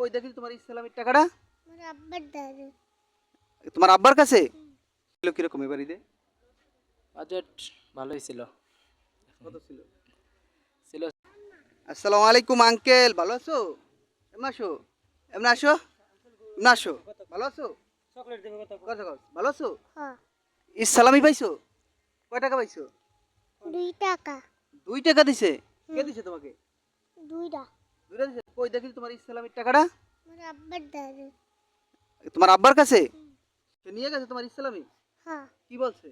কই দেখি তোমার ইসলামিক টাকাটা? আমার আব্বার দাদু। তোমার আব্বার কাছে? ছিল কিরকম এবার ঈদে? বাজেট ভালোই ছিল। কত ছিল? ছিল আসসালামু আলাইকুম আঙ্কেল, ভালো আছো? এমন আসো, এমন আসো, এমন আসো। ভালো আছো? কথা কও, ভালো আছো? হ্যাঁ, ইসলামি পাইছো? কয় টাকা পাইছো? 2 টাকা। 2 টাকা দিছে? কে দিছে তোমাকে? 2টা। 2টা দিছে? কই দেখি তোমার ইসলামিক টাকাটা? আমার আব্বার দাদু। তোমার আব্বার কাছে? সে নিয়ে গেছে তোমার ইসলামি? হ্যাঁ, কি বলছে?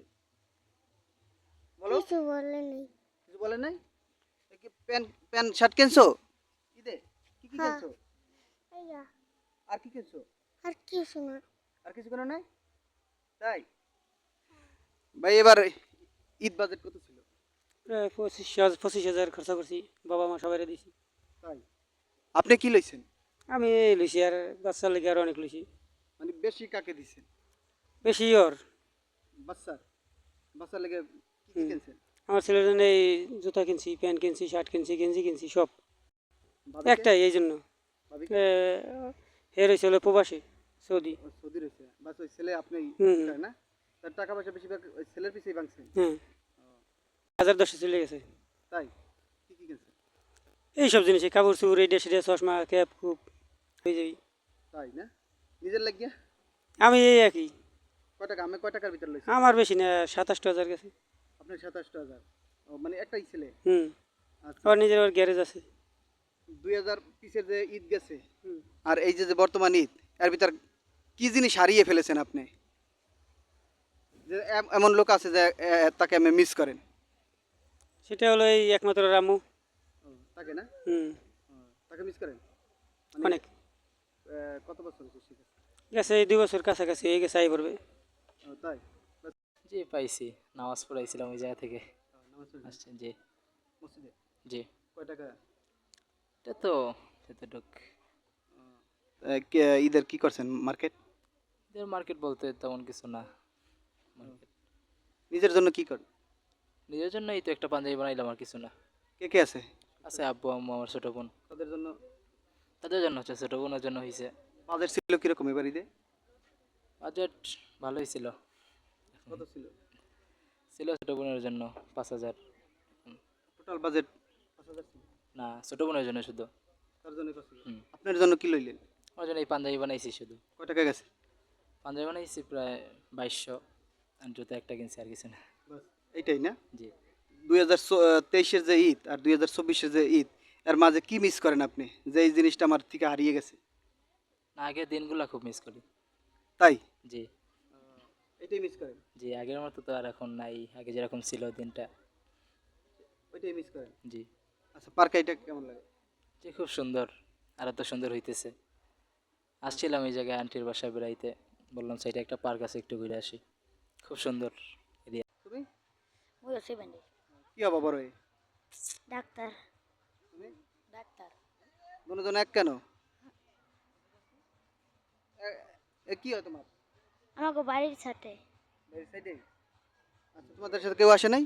বলো। কিছু বলে নেই। কিছু বলে নাই? এ কি প্যান্ট শার্ট কিনছো? ঈদে কি কি হ্যাঁ। কিনছো? এইয়া, আর কি কিনছো? আর কিছু না। আর কিছু কেন নাই? তাই? ভাই এবার ঈদ বাজেট কত ছিল? প্রায় 25,000 খরচা করছি, বাবা মা সবাই দিছি। তাই? আপনি কি লইছেন? আমি লইছি আর বাচ্চার লেগে আর অনেক লইছি। মানে বেশি কাকে দিছেন? বেশি ওর বাচ্চার? বাচ্চার লেগে কি কি হুম। কিনছেন? আমার ছেলের জন্য এই জুতা কিনছি, প্যান্ট কিনছি, শার্ট কিনছি, গেঞ্জি কিনছি, সব ভাবিকে? একটাই। এই জন্য ভাবিকে? হের হয়েছে হলো প্রবাসী সৌদি। ও সৌদি রয়েছে। বাস ওই ছেলে আপনি হুম। করে না? তার টাকা পয়সা বেশিরভাগ ওই ছেলের পিছেই ভাঙছেন। হ্যাঁ, 1010 চলে গেছে। তাই? কি কি কিনছেন? এইসব জিনিসই কাপড় চুপড়, এই ডেসিডে, চশমা, ক্যাপ, খুব হয়ে যাবি। তাই না? নিজের লাগিয়া? আমি এই একই। কয় টাকা? আমি কয় টাকার ভিতরে লইছি? আমার বেশি না, 27,000 গেছে। আপনার 27,000। ও মানে একটাই ছেলে? হুম। আচ্ছা। আমার নিজের ওর গ্যারেজ আছে। 2000 পিসের যে ঈদ গেছে হুম। আর এই যে যে বর্তমান ঈদ, এর ভিতর কি জিনিস হারিয়ে ফেলেছেন আপনি? যে এমন লোক আছে যে তাকে আমি মিস করেন? সেটা হলো এই একমাত্র রামু। ও, তাকে না? হুম। ও, তাকে মিস করেন? মানে অনেক কত বছর হয়েছে সে গেছে? গেছে, এই 2 বছর কাছাকাছি হয়ে গেছে, আই পড়বে। ও, তাই? বাস, জি পাইছি, নামাজ পড়াইছিলাম ওই জায়গা থেকে নামাজ পড়েছেন? আসছেন। জি মসজিদে? জি, কয় টাকা? এটা তো যতটুক। ঈদের কি করছেন মার্কেট? এদের মার্কেট বলতে তেমন কিছু না। মার্কেট নিজের জন্য কি করেন? নিজের জন্য এই তো একটা পাঞ্জাবি বানাইলাম, আর কিছু না। কে কে আছে? আছে আব্বু আম্মু, আমার ছোট বোন। তাদের জন্য তাদের জন্য হচ্ছে, ছোট বোনের জন্য হয়েছে। বাজেট ছিল কিরকম এবার ঈদে? বাজেট ভালোই ছিল। কত ছিল? ছিল ছোট বোনের জন্য 5,000। টোটাল বাজেট 5,000 ছিল? না, ছোট বোনের জন্য শুধু। তার জন্য কত ছিল? হুম। আপনার জন্য কি লইলেন? আমার জন্য এই পাঞ্জাবি বানাইছি শুধু। কয় টাকা গেছে? পাঞ্জাবি বানাইছি প্রায় 2200। আর জুতো একটা কিনছি, আর কিছু না। বাস এইটাই না? জি। 2023-এর যে ঈদ আর 2024-এর যে ঈদ, এর মাঝে কি মিস করেন আপনি যে এই জিনিসটা আমার থেকে হারিয়ে গেছে? না, আগের দিনগুলো খুব মিস করি। তাই? জি। এটাই মিস করেন? জি, আগের মতো তো আর এখন নাই, আগে যেরকম ছিল দিনটা। ওইটাই মিস করেন? জি। আচ্ছা, পার্ক এটা কেমন লাগে? জি, খুব সুন্দর। আর এত সুন্দর হইতেছে। আসছিলাম এই জায়গায় আন্টির বাসায় বেড়াইতে, বললাম সাইডে একটা পার্ক আছে, একটু ঘুরে আসি। খুব সুন্দর এরিয়া। তুমি ওই আছে বান্ডি। কি হবা বড় হয়ে? ডাক্তার। তুমি ডাক্তার। দুজন এক কেন? কি হয় তোমার? আমাকে বাড়ির সাথে। বাড়ির সাইডে? আচ্ছা, তোমাদের সাথে কেউ আসে নাই?